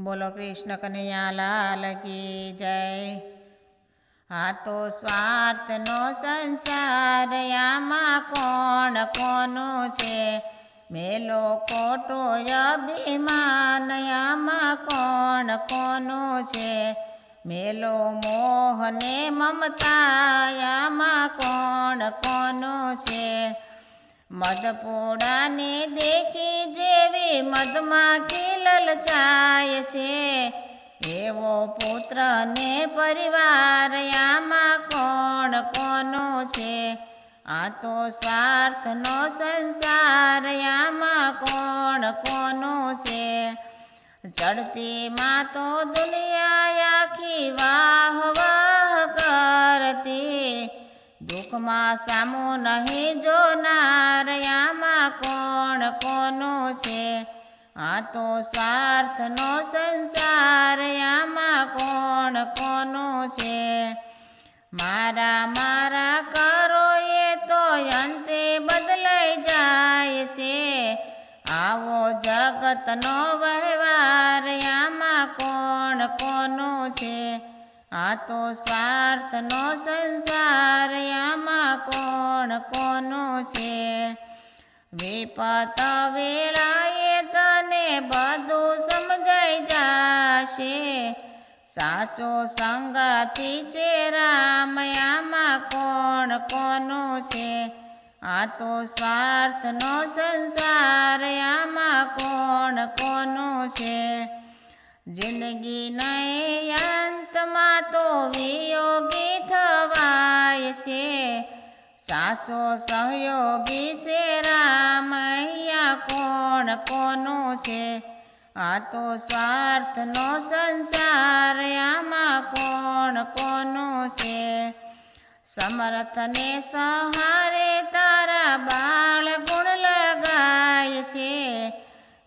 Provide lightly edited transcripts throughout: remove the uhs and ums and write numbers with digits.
बोलो कृष्ण कन्हैया लाल की जय। आ तो स्वार्थ नो संसार आमा कोण कोनु छे, मेलो खोटो अभिमान आमा कोण कोनु छे, मेलो मोह ने ममता आमा कोण कोनु छे। मधपोड़ा ने देखी जेवी मधमाखी ललचाय छे, एवो पुत्र ने परिवार आमा कोण कोनु छे। आ तो स्वार्थ नो संसार आमा कोण कोनु छे। चढ़ती मां तो दुनिया आखी वाह वाह करती, दुख में सामो नहीं जोनार आमा कोण कोनु छे। आ तो स्वार्थ नो संसार आमा कोण कोनु छे। मारा मारा करो ये तो अंते बदलाई जाय छे, आवो जगत नो व्यवहार आमा कोण कोनु छे। आ तो स्वार्थ नो संसार आमा कोण कोनु छे। विपत वेळाए तने बधु समजाई जाशे, साचो संगाती छे राम आमा कोण कोनु छे। आ तो स्वार्थ नो संसार आमा कोण कोनु छे। जिंदगी नए अंत में तो वियोगी थवाय छे, साचो सहयोगी छे राम अहिया कोण कोनु छे। आ तो स्वार्थ नो संसार आमा कोण कोनु छे। समर्थ ने सहारे तारा बाळ गुण लगाय छे,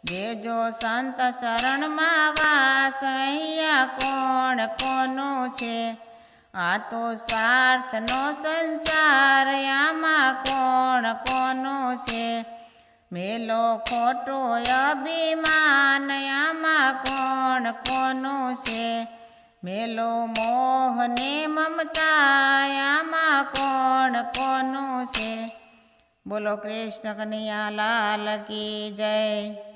जे जो संत शरण में वास अहिया कोण कोनु छे। आ तो स्वार्थ नो संसार आमा कोण कोनु छे। मेलो खोटो अभिमान आमा कोण कोनु छे, मेलो मोह ने ममता आमा कोण कोनु छे। बोलो कृष्ण कन्हैया लाल की जय।